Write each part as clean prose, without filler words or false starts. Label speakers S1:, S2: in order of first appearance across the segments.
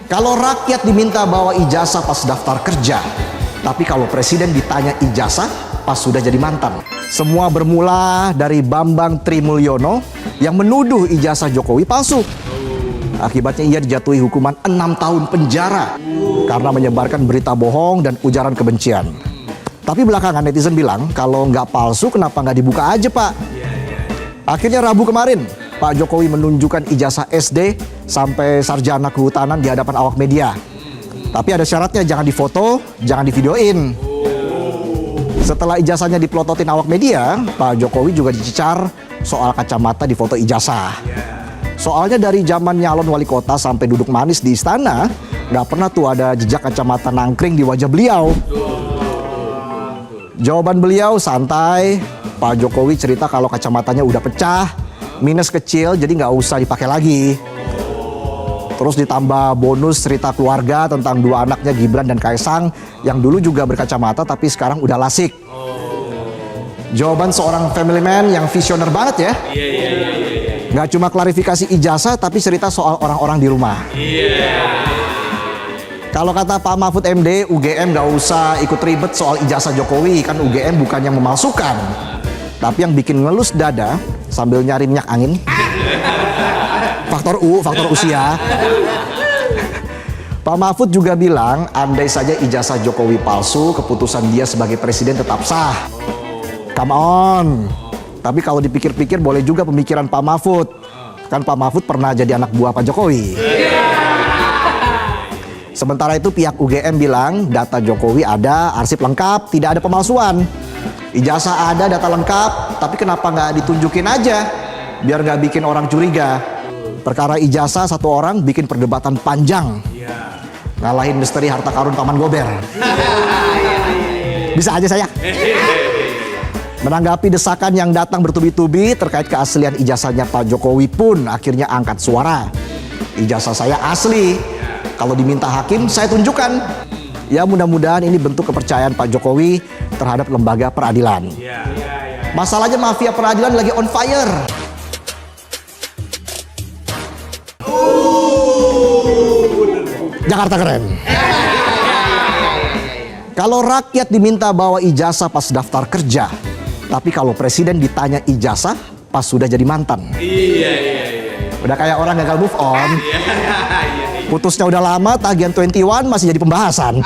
S1: Kalau rakyat diminta bawa ijazah pas daftar kerja, tapi kalau presiden ditanya ijazah pas sudah jadi mantan. Semua bermula dari Bambang Trimulyono yang menuduh ijazah Jokowi palsu. Akibatnya ia dijatuhi hukuman 6 tahun penjara karena menyebarkan berita bohong dan ujaran kebencian. Tapi belakangan netizen bilang kalau nggak palsu kenapa nggak dibuka aja Pak. Akhirnya Rabu kemarin Pak Jokowi menunjukkan ijazah SD sampai sarjana kehutanan di hadapan awak media. Tapi ada syaratnya, jangan difoto, jangan divideoin. Setelah ijazahnya diplototin awak media, Pak Jokowi juga dicecar soal kacamata di foto ijazah. Soalnya dari zaman nyalon wali kota sampai duduk manis di istana, nggak pernah tuh ada jejak kacamata nangkring di wajah beliau. Jawaban beliau santai, Pak Jokowi cerita kalau kacamatanya udah pecah, minus kecil jadi nggak usah dipakai lagi. Terus ditambah bonus cerita keluarga tentang dua anaknya Gibran dan Kaisang yang dulu juga berkacamata tapi sekarang udah lasik. Jawaban seorang family man yang visioner banget ya. Nggak cuma klarifikasi ijazah tapi cerita soal orang-orang di rumah. Kalau kata Pak Mahfud MD, UGM nggak usah ikut ribet soal ijazah Jokowi, kan UGM bukan yang memalsukan. Tapi yang bikin ngelus dada sambil nyari minyak angin, faktor usia. Pak Mahfud juga bilang, andai saja ijazah Jokowi palsu, keputusan dia sebagai presiden tetap sah. Come on. Tapi kalau dipikir-pikir boleh juga pemikiran Pak Mahfud. Kan Pak Mahfud pernah jadi anak buah Pak Jokowi. Sementara itu pihak UGM bilang data Jokowi ada, arsip lengkap, tidak ada pemalsuan. Ijazah ada, data lengkap, tapi kenapa nggak ditunjukin aja? Biar nggak bikin orang curiga. Perkara ijazah satu orang bikin perdebatan panjang. Ngalahin misteri harta karun Paman Gober. Bisa aja saya. Menanggapi desakan yang datang bertubi-tubi terkait keaslian ijazahnya Pak Jokowi pun akhirnya angkat suara. Ijazah saya asli. Kalau diminta hakim, saya tunjukkan. Ya mudah-mudahan ini bentuk kepercayaan Pak Jokowi terhadap lembaga peradilan. Masalahnya mafia peradilan lagi on fire. Jakarta keren. Kalau rakyat diminta bawa ijazah pas daftar kerja, tapi kalau presiden ditanya ijazah pas sudah jadi mantan. Udah kayak orang gagal move on. Putusnya udah lama, tagihan 21 masih jadi pembahasan.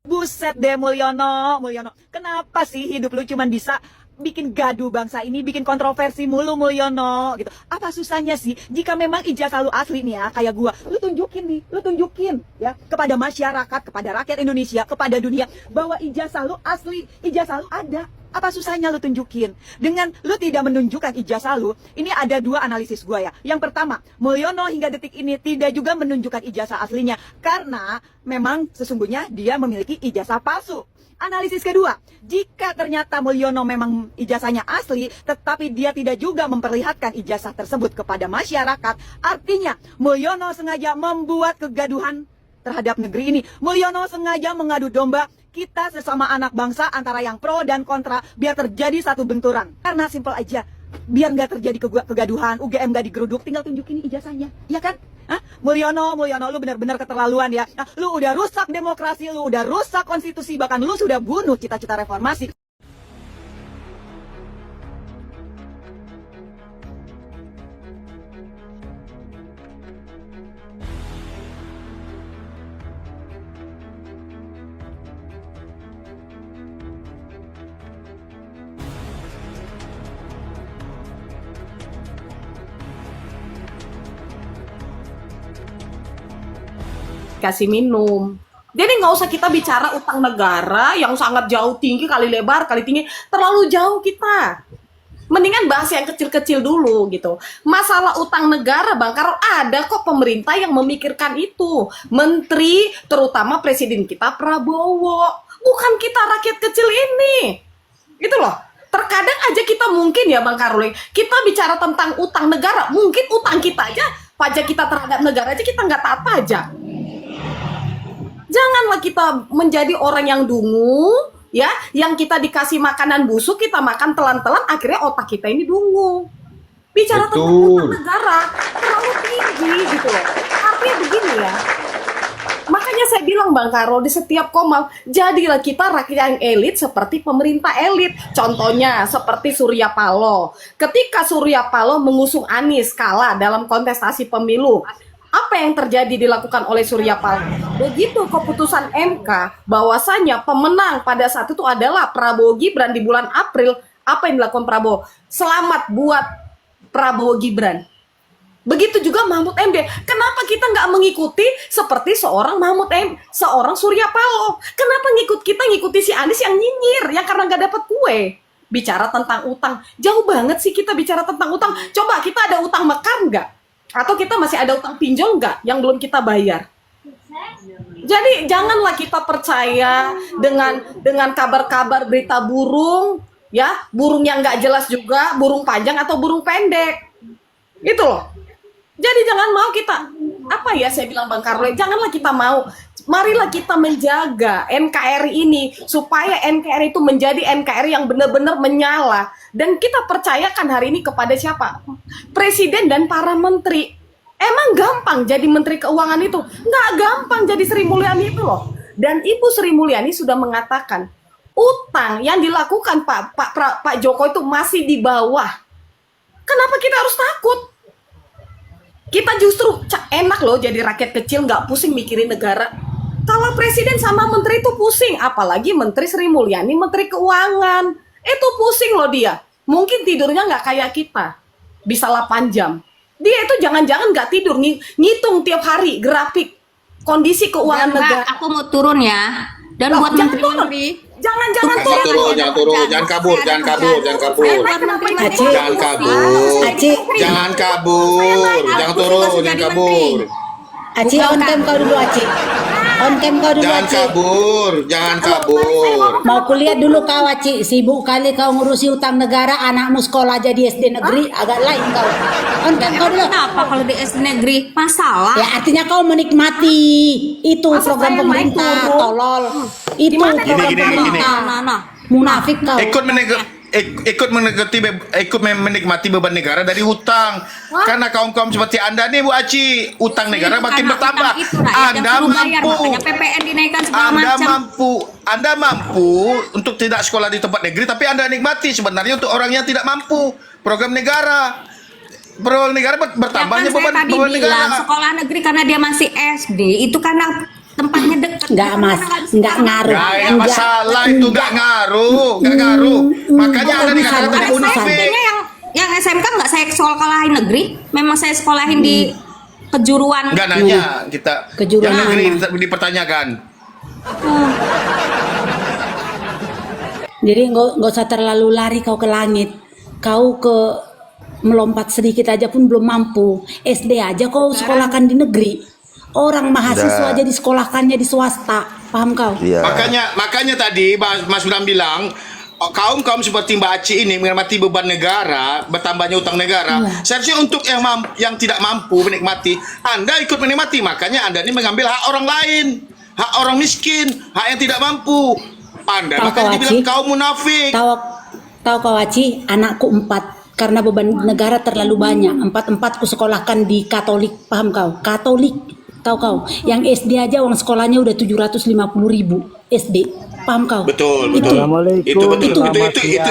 S2: Buset deh Mulyono. Kenapa sih hidup lu cuman bisa bikin gaduh bangsa ini, bikin kontroversi mulu Mulyono gitu. Apa susahnya sih jika memang ijazah lu asli nih ya, kayak gua. Lu tunjukin ya kepada masyarakat, kepada rakyat Indonesia, kepada dunia bahwa ijazah lu asli, ijazah lu ada. Apa susahnya lu tunjukin? Dengan lu tidak menunjukkan ijazah lu, ini ada dua analisis gua ya. Yang pertama, Mulyono hingga detik ini tidak juga menunjukkan ijazah aslinya karena memang sesungguhnya dia memiliki ijazah palsu. Analisis kedua, jika ternyata Mulyono memang ijazahnya asli, tetapi dia tidak juga memperlihatkan ijazah tersebut kepada masyarakat, artinya Mulyono sengaja membuat kegaduhan terhadap negeri ini. Mulyono sengaja mengadu domba kita sesama anak bangsa antara yang pro dan kontra biar terjadi satu benturan. Karena simpel aja, biar nggak terjadi kegaduhan, UGM nggak digeruduk, tinggal tunjukin ijazahnya, ya kan? Hah? Mulyono, lu benar-benar keterlaluan ya. Lu udah rusak demokrasi, lu udah rusak konstitusi, bahkan lu sudah bunuh cita-cita reformasi.
S3: Kasih minum. Jadi nggak usah kita bicara utang negara yang sangat jauh tinggi, kali lebar, kali tinggi. Terlalu jauh kita. Mendingan bahas yang kecil-kecil dulu gitu. Masalah utang negara, Bang Karol, ada kok pemerintah yang memikirkan itu. Menteri, terutama Presiden kita Prabowo. Bukan kita rakyat kecil ini. Gitu loh. Terkadang aja kita mungkin ya Bang Karol, kita bicara tentang utang negara. Mungkin utang kita aja, pajak kita terhadap negara aja kita nggak taat pajak. Janganlah kita menjadi orang yang dungu, ya, yang kita dikasih makanan busuk, kita makan telan-telan, akhirnya otak kita ini dungu. Bicara tentang
S4: Betul.
S3: utang negara terlalu tinggi gitu loh. Artinya begini ya. Makanya saya bilang Bang Karol, di setiap Komang, jadilah kita rakyat yang elit seperti pemerintah elit. Contohnya seperti Surya Paloh. Ketika Surya Paloh mengusung Anies kalah dalam kontestasi pemilu, apa yang terjadi dilakukan oleh Surya Paloh? Begitu keputusan MK bahwasanya pemenang pada saat itu adalah Prabowo Gibran di bulan April, apa yang dilakukan Prabowo? Selamat buat Prabowo Gibran. Begitu juga Mahfud MD. Kenapa kita nggak mengikuti seperti seorang seorang Surya Paloh? Kenapa ngikuti si Anies yang nyinyir, yang karena nggak dapat kue? Bicara tentang utang, jauh banget sih kita bicara tentang utang. Coba kita ada utang mekar nggak? Atau kita masih ada utang pinjol nggak yang belum kita bayar? Jadi janganlah kita percaya dengan kabar-kabar berita burung, ya burung yang nggak jelas juga, burung panjang atau burung pendek, gitu loh. Jadi jangan mau kita, apa ya saya bilang Bang Karlo, janganlah kita mau, marilah kita menjaga NKRI ini, supaya NKRI itu menjadi NKRI yang benar-benar menyala. Dan kita percayakan hari ini kepada siapa? Presiden dan para menteri. Emang gampang jadi Menteri Keuangan itu? Nggak gampang jadi Sri Mulyani itu loh. Dan Ibu Sri Mulyani sudah mengatakan, utang yang dilakukan Pak Jokowi itu masih di bawah. Kenapa kita harus takut? Kita justru enak loh jadi rakyat kecil, nggak pusing mikirin negara. Kalau presiden sama menteri itu pusing, apalagi Menteri Sri Mulyani, Menteri Keuangan. Itu pusing loh dia. Mungkin tidurnya nggak kayak kita, bisa 8 jam. Dia itu jangan-jangan nggak tidur, ngitung tiap hari grafik kondisi keuangan negara.
S5: Aku mau turun ya. Dan
S3: Loh,
S5: buat
S3: jangan turun.
S5: menteri-menteri,
S3: Jangan
S4: Jangan turun, jangan kabur.
S5: Jangan kabur.
S4: Jangan turun, jangan kabur.
S6: Aci, on cam kau dulu, Aci. On cam kau dulu,
S4: Jangan
S6: Aci.
S4: kabur.
S6: Mau kuliah dulu kau, Aci. Sibuk kali kau ngurusi utang negara, anakmu sekolah aja di SD negeri, agak lain kau. On cam kau dulu.
S5: Kenapa kalau di SD negeri? Masalah.
S6: Ya artinya kau menikmati itu
S3: Masa
S6: program
S3: saya
S6: pemerintah,
S3: naik turun?
S6: tolol. Itu
S3: Gimana
S6: program
S4: Gini.
S6: pemerintah.
S5: Nah.
S6: Munafik kau.
S4: Ikut menikmati beban negara dari hutang. Karena kaum-kaum seperti Anda nih Bu Aci, utang negara makin
S5: Karena
S4: bertambah.
S5: utang itu rakyat yang
S4: Anda
S5: suruh bayar,
S4: mampu.
S5: makanya PPN dinaikkan segala
S4: Anda
S5: macam.
S4: Anda mampu untuk tidak sekolah di tempat negeri, tapi Anda nikmati sebenarnya untuk orang yang tidak mampu. Program negara bertambahnya
S5: Ya kan saya tadi
S4: beban
S5: bilang
S4: negara.
S5: sekolah negeri karena dia masih SD itu karena tempatnya dekat.
S6: Enggak, Mas. Enggak ngaruh.
S4: Nggak masalah itu, nggak ngaruh. Makanya Anda dikatakan
S6: bukan
S4: tadi
S6: urusan.
S4: munafik.
S5: Artinya yang SMK nggak saya sekolahin negeri, memang saya sekolahin di kejuruan.
S4: Nggak nanya kita.
S6: Kejuruan
S4: Yang negeri
S6: mana?
S4: dipertanyakan.
S6: Jadi nggak usah terlalu lari kau ke langit. Kau ke melompat sedikit aja pun belum mampu. SD aja kau sekolahkan di negeri. Orang mahasiswa aja disekolahkannya di swasta. Paham kau?
S7: Iya.
S4: Makanya tadi Mas Bram bilang kaum seperti Mbak Aci ini menikmati beban negara, bertambahnya utang negara. Seharusnya untuk yang tidak mampu menikmati, Anda ikut menikmati. Makanya Anda ini mengambil hak orang lain, hak orang miskin, hak yang tidak mampu. Anda
S6: Tahu
S4: makanya
S6: kau,
S4: dibilang
S6: Aci?
S4: kaum munafik.
S6: Tahu kau, Aci, anakku 4 karena beban negara terlalu banyak. 4-4 ku sekolahkan di Katolik, paham kau? Katolik, tahu kau? Yang SD aja uang sekolahnya udah 750.000 SD, paham kau?
S4: Betul.
S6: Itu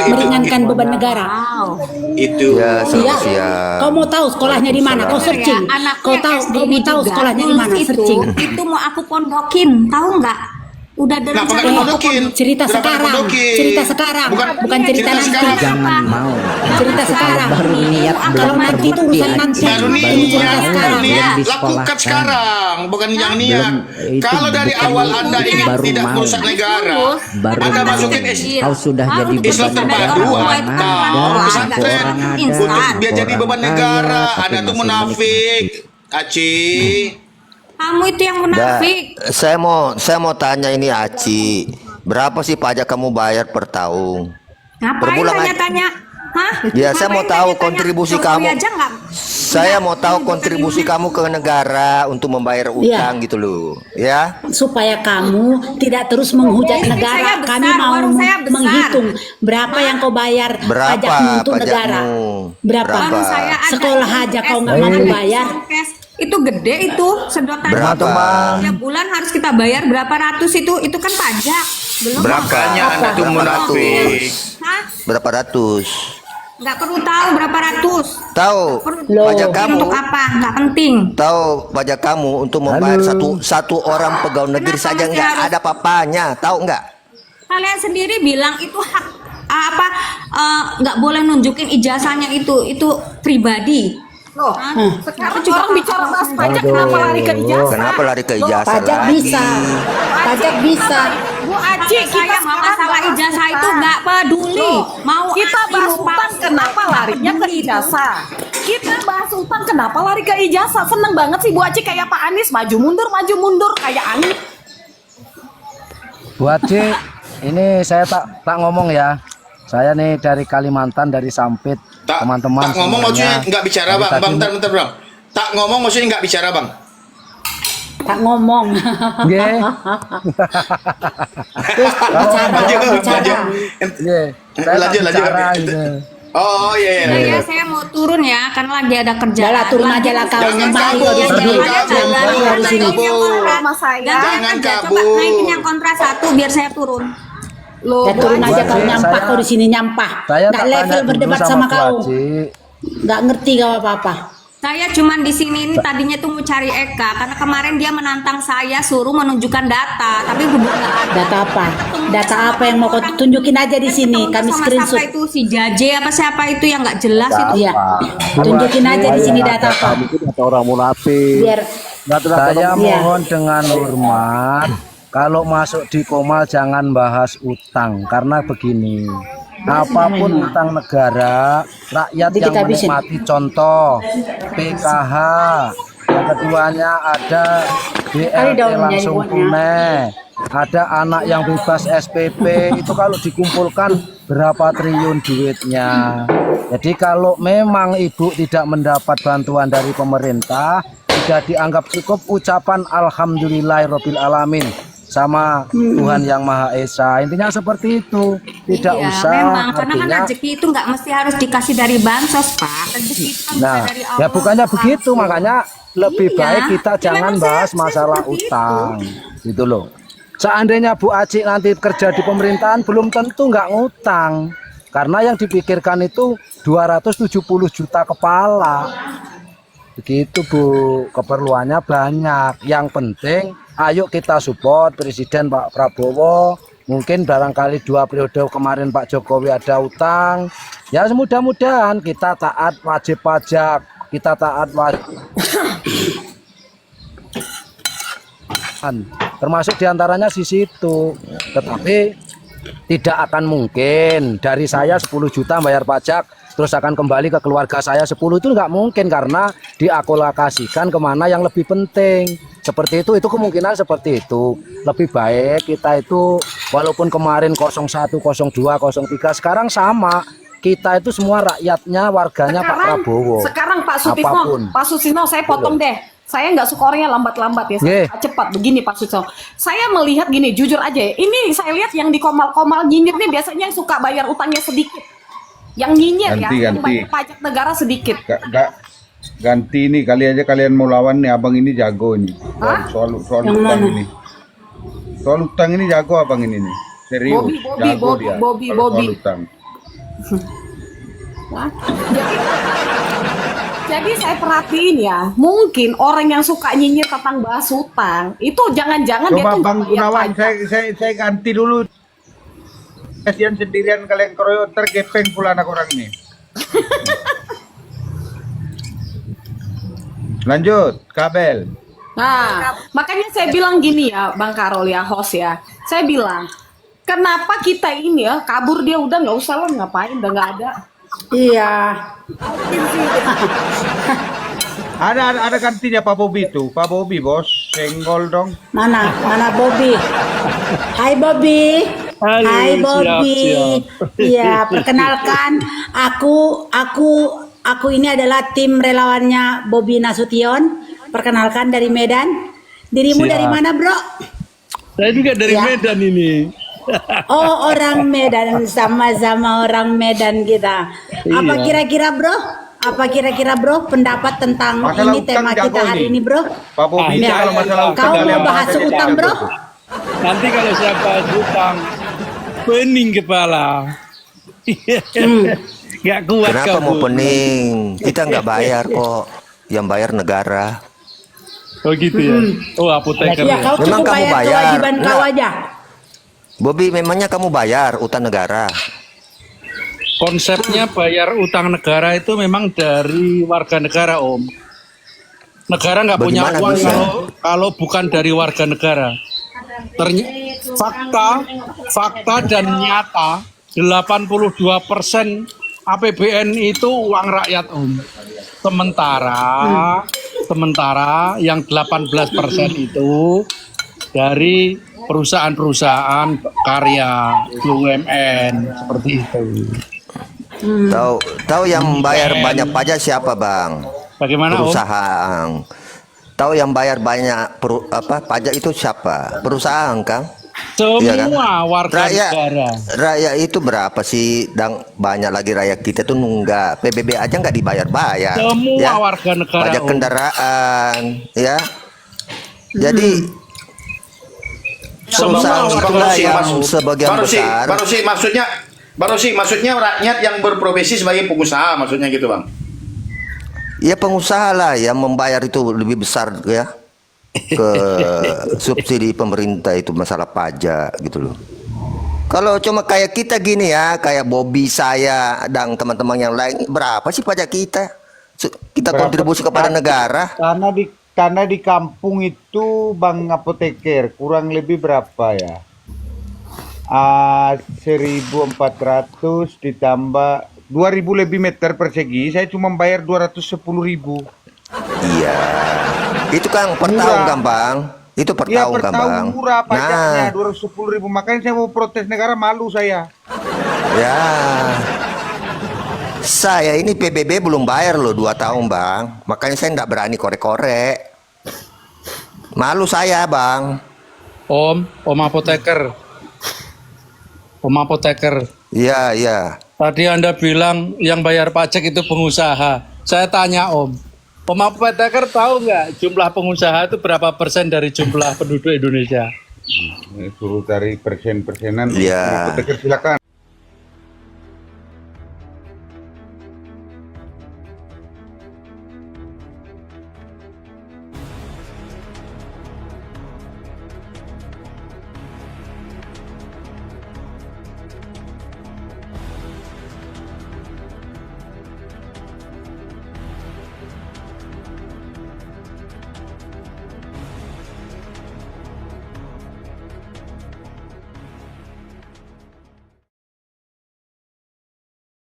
S6: meringankan beban negara.
S5: Wow.
S4: Itu.
S7: Ya,
S6: Iya.
S7: selamat siang.
S6: Kau mau tahu sekolahnya di mana? Kau searching. Kau mau tahu sekolahnya di mana? Searching.
S5: Itu mau aku pondokin, tahu nggak? Udah dari
S4: Kenapa nggak
S5: jadwal aku
S4: dipondokin?
S6: Cerita
S4: Kenapa
S6: sekarang.
S4: dipondokin?
S6: Cerita sekarang. Bukan cerita nanti.
S4: sekarang.
S8: Jangan mau.
S6: Cerita sekarang.
S8: Baru niat
S6: Kalau
S8: belum
S6: nanti itu
S8: terbukti
S6: urusan
S8: aja.
S6: nanti.
S4: Baru
S6: Ini cerita
S4: niat,
S6: sekarang.
S8: belum
S4: lakukan
S8: disekolahkan.
S4: sekarang, bukan yang niat.
S8: Belum, itu
S4: Kalau dari
S8: bukan
S4: awal
S8: itu,
S4: Anda
S8: itu
S4: ingin
S8: baru
S4: tidak
S8: mau.
S4: merusak negara,
S8: Baru
S4: Anda
S8: mau.
S4: masukin
S8: Kau sudah jadi
S4: Islam
S8: beban
S4: terpadu
S8: negara. Orang
S4: atau
S8: ada,
S4: pesantren
S8: orang ada,
S4: untuk biar jadi
S8: orang
S4: beban
S8: kaya,
S4: negara.
S8: tapi
S4: Anda tuh
S8: masih
S4: munafik, Aci.
S5: Kamu itu yang munafik.
S7: Saya mau tanya ini Aci, berapa sih pajak kamu bayar per tahun?
S5: Ngapain
S7: Per bulan
S5: tanya-tanya? Hah?
S7: Ya, saya mau
S5: Ngapain
S7: tahu
S5: tanya-tanya?
S7: kontribusi
S5: Jokowi
S7: kamu.
S5: aja nggak
S7: Saya mau tahu kontribusi kamu ke negara untuk membayar utang gitu loh, ya.
S6: Supaya kamu tidak terus menghujat
S5: Warung
S6: negara.
S5: saya besar,
S6: Kami mau
S5: warung saya besar.
S6: menghitung berapa yang kau bayar
S7: Berapa
S6: pajakmu untuk
S7: pajakmu?
S6: negara. Berapa?
S5: Warung saya ada
S6: Sekolah
S5: itu
S6: aja kau nggak
S5: SPP,
S6: mampu bayar.
S5: Sonkes. Itu gede itu sedotan.
S7: Berapa?
S5: Tiap bulan harus kita bayar berapa ratus itu kan pajak. Belum.
S4: Makanya Anda tuh munafik.
S5: Hah?
S7: Berapa ratus?
S5: Nggak perlu tahu berapa ratus.
S7: Tahu
S6: Loh.
S7: pajak kamu?
S5: Untuk apa? Nggak penting.
S7: Tahu pajak kamu untuk membayar satu orang pegawai negeri
S5: Kenapa
S7: saja
S5: masih
S7: nggak
S5: harus-
S7: ada papanya, tahu nggak?
S5: Kalian sendiri bilang itu hak nggak boleh nunjukin ijazahnya itu pribadi.
S3: Loh, sekarang orang bicara bahas pajak kenapa lari ke ijazah?
S7: Kenapa lari ke ijazah
S6: Pajak
S7: lagi?
S6: bisa. Pajak bisa.
S3: Bu Aci,
S5: Saya mau masalah ijazah itu nggak peduli. Mau
S3: kita
S5: asli,
S3: bahas
S5: mau
S3: utang
S5: palsu,
S3: kenapa
S5: nggak
S3: larinya ke
S5: peduli.
S3: ijazah? Kita bahas utang kenapa lari ke ijazah? Seneng banget sih Bu Aci kayak Pak Anies maju mundur kayak Anies.
S8: Bu Aci, ini saya tak ngomong ya. Saya nih dari Kalimantan, dari Sampit,
S4: Tak
S8: teman-teman.
S4: tak ngomong maksudnya
S8: semuanya.
S4: nggak bicara
S8: Dari
S4: bang.
S8: tadi-
S4: Bang, bentar bang. Tak ngomong maksudnya nggak bicara bang.
S6: Tak ngomong.
S8: Nggih.
S6: Terus bicara.
S8: Nggih. Saya tak
S4: Lanjut.
S8: bicara, gitu.
S4: Oh iya.
S5: Saya mau turun ya karena lagi ada kerjaan.
S6: Yalah, turun aja lah kau.
S4: Jangan
S6: Nyembah
S4: kabur,
S6: di sini.
S4: jangan
S6: Di sini.
S3: Sama saya.
S4: Jangan
S5: Coba
S4: kabur.
S5: naikin yang kontra 1 biar saya turun.
S3: Loh,
S6: Ya turun
S8: Bu
S6: aja
S8: Aci,
S6: kau nyampah
S8: saya-
S6: kau di sini nyampah.
S8: Saya
S6: Nggak
S8: tak
S6: level
S8: tanya dulu
S6: berdebat
S8: sama
S6: sama
S8: Bu
S6: kau.
S8: Aci.
S6: Nggak ngerti kau apa-apa.
S5: Saya cuman di sini ini tadinya tuh mau cari Eka karena kemarin dia menantang saya suruh menunjukkan data, tapi belum nggak ada.
S6: Data apa? Data apa yang mau kau tunjukin aja di sini? Kami
S5: Sama
S6: screenshot.
S5: siapa itu si Jaje apa siapa itu yang nggak jelas itu.
S6: Iya. Tunjukin aja di sini data apa.
S9: orang munafik.
S6: Biar
S8: Saya
S6: Iya.
S8: mohon dengan hormat, kalau masuk di Komal jangan bahas utang karena begini. Apapun utang negara, rakyat
S6: Nanti
S8: yang
S6: kita habisin.
S8: menikmati contoh PKH, yang keduanya ada
S6: Kali
S8: BLT
S6: daun
S8: langsung
S6: menjadi
S8: tunai, ada anak yang bebas SPP, itu kalau dikumpulkan berapa triliun duitnya. Jadi kalau memang ibu tidak mendapat bantuan dari pemerintah, tidak dianggap cukup ucapan alhamdulillahirabbil alamin sama Tuhan yang Maha Esa. Intinya seperti itu. Tidak
S5: Iya,
S8: usah
S5: memang karena kan
S8: artinya.
S5: rezeki itu nggak mesti harus dikasih dari bansos, Pak. Rezeki itu kan
S8: Nah,
S5: bisa dari Allah.
S8: ya bukannya begitu, makanya lebih
S5: Iya,
S8: baik kita
S5: ya
S8: jangan
S5: memang
S8: bahas
S5: saya
S8: masalah
S5: seperti
S8: utang, gitu loh. Seandainya Bu Aci nanti kerja di pemerintahan, belum tentu nggak ngutang, karena yang dipikirkan itu 270 juta kepala. Begitu Bu, keperluannya banyak. Yang penting, ayo kita support Presiden Pak Prabowo. Mungkin barangkali 2 periode kemarin Pak Jokowi ada utang. Ya mudah-mudahan kita taat wajib pajak, kita taat wajib. Termasuk diantaranya di situ. Tetapi tidak akan mungkin dari saya 10 juta bayar pajak terus akan kembali ke keluarga saya 10, itu nggak mungkin karena diakolokasikan kemana yang lebih penting. Seperti itu kemungkinan seperti itu. Lebih baik kita itu walaupun kemarin 01, 02, 03 sekarang sama. Kita itu semua rakyatnya, warganya Pak Prabowo.
S3: Sekarang Pak Sutisno,
S8: Apapun.
S3: Pak Sutisno saya potong deh. Saya nggak suka orangnya lambat-lambat ya,
S8: Nggih.
S3: saya cepat begini Pak Sutisno. Saya melihat gini, jujur aja ya, ini saya lihat yang di komal-komal nyinyir nih biasanya yang suka bayar utangnya sedikit. Yang nyinyir ya, yang bayar pajak negara sedikit.
S9: Ganti nih, kali aja kalian mau lawan nih, abang ini jago ini. Soal
S6: Yang
S9: utang
S6: mana?
S9: ini. Soal utang ini jago abang ini nih. Serius, jago dia. Kalau soal utang.
S3: Nah, jadi saya perhatiin ya, mungkin orang yang suka nyinyir tentang bahas utang itu jangan-jangan dia
S9: Coba
S3: tuh
S9: Bang
S3: nggak bayar
S9: Gunawan,
S3: pajak.
S9: saya ganti dulu. Kasihan sendirian kalian keroyok, tergepeng pula anak orang ini. Lanjut, kabel.
S3: Nah, makanya saya bilang gini ya, Bang Karol ya, host ya. Saya bilang, kenapa kita ini ya kabur dia udah nggak usah lah ngapain, udah nggak ada.
S6: iya.
S9: Ada gantinya Pak Bobi itu. Pak Bobi bos, senggol dong.
S6: Mana Bobby? Hai Bobby. Hai Bobby. Iya, perkenalkan aku aku ini adalah tim relawannya Bobi Nasution. Perkenalkan dari Medan. Dirimu
S10: Siap.
S6: dari mana, Bro?
S10: Saya juga dari
S6: Ya.
S10: Medan ini.
S6: Oh, orang Medan, sama-sama orang Medan kita. Apa
S10: Iya.
S6: kira-kira, Bro? Apa kira-kira, Bro, pendapat tentang
S9: Masalah
S6: ini tema
S9: utang
S6: kita
S9: jago
S6: hari
S9: nih.
S6: ini, Bro?
S9: Pak Bobi
S10: Iya,
S9: kalau masalah
S10: iya.
S9: utang
S6: Kau
S9: kalian
S6: mau bahas
S9: bahas aja
S6: utang,
S9: jago
S6: Bro?
S9: tuh.
S10: Nanti kalau saya bahas utang, pening kepala. Gak kuat
S7: Kenapa
S10: kamu.
S7: mau pening? Kita nggak bayar kok. Yang bayar negara.
S10: Oh gitu ya. Oh apoteker.
S6: Ya, kau
S7: Memang
S6: cukup
S7: kamu
S6: bayar
S7: bayar.
S6: kewajiban kau
S7: Nah.
S6: aja.
S7: Bobby, memangnya kamu bayar utang negara?
S10: Konsepnya bayar utang negara itu memang dari warga negara, Om. Negara nggak punya
S7: Bagaimana
S10: uang
S7: bisa?
S10: kalau bukan dari warga negara. Fakta dan nyata 82% APBN itu uang rakyat, Om. Sementara yang 18% itu dari perusahaan-perusahaan karya BUMN seperti itu.
S7: Tahu yang bayar banyak pajak siapa, Bang?
S10: Bagaimana, Om?
S7: Perusahaan. Tahu yang bayar banyak pajak itu siapa? Perusahaan, Kang?
S10: Semua
S7: Iya kan?
S10: warga
S7: Rakyat,
S10: negara.
S7: rakyat itu berapa sih? Dan banyak lagi rakyat kita tuh nunggak. PBB aja nggak dibayar-bayar.
S10: Semua warga negara,
S7: Pajak
S10: Om.
S7: kendaraan, ya. Jadi
S10: Semua
S7: perusahaan
S10: warga
S7: itulah
S4: negara.
S7: yang sebagian besar.
S4: Baru sih maksudnya rakyat yang berprofesi sebagai pengusaha maksudnya gitu bang.
S7: Ya pengusaha lah yang membayar itu lebih besar ya ke subsidi pemerintah itu masalah pajak gitu loh. Kalau cuma kayak kita gini ya, kayak Bobi, saya dan teman-teman yang lain, berapa sih pajak kita? Kita
S9: Berapa?
S7: kontribusi kepada negara?
S9: Karena di kampung itu Bang Apoteker kurang lebih berapa ya? 1.400 ditambah 2.000 lebih meter persegi, saya cuma bayar 210.000.
S7: Iya. Itu kan per
S9: Murah.
S7: tahun kan Bang? Itu per
S9: Iya
S7: tahun
S9: per
S7: kan
S9: tahun
S7: Bang?
S9: murah pajaknya
S7: Nah,
S9: 210.000. Makanya saya mau protes negara, malu saya.
S7: ya. Saya ini PBB belum bayar loh 2 tahun Bang. Makanya saya nggak berani korek-korek. Malu saya Bang.
S10: Om apoteker. Om apoteker.
S7: Iya, iya.
S10: Tadi Anda bilang yang bayar pajak itu pengusaha. Saya tanya Om apoteker tahu nggak jumlah pengusaha itu berapa persen dari jumlah penduduk Indonesia?
S9: Suruh dari persen-persenan.
S7: Iya.
S9: Bang Apoteker silakan.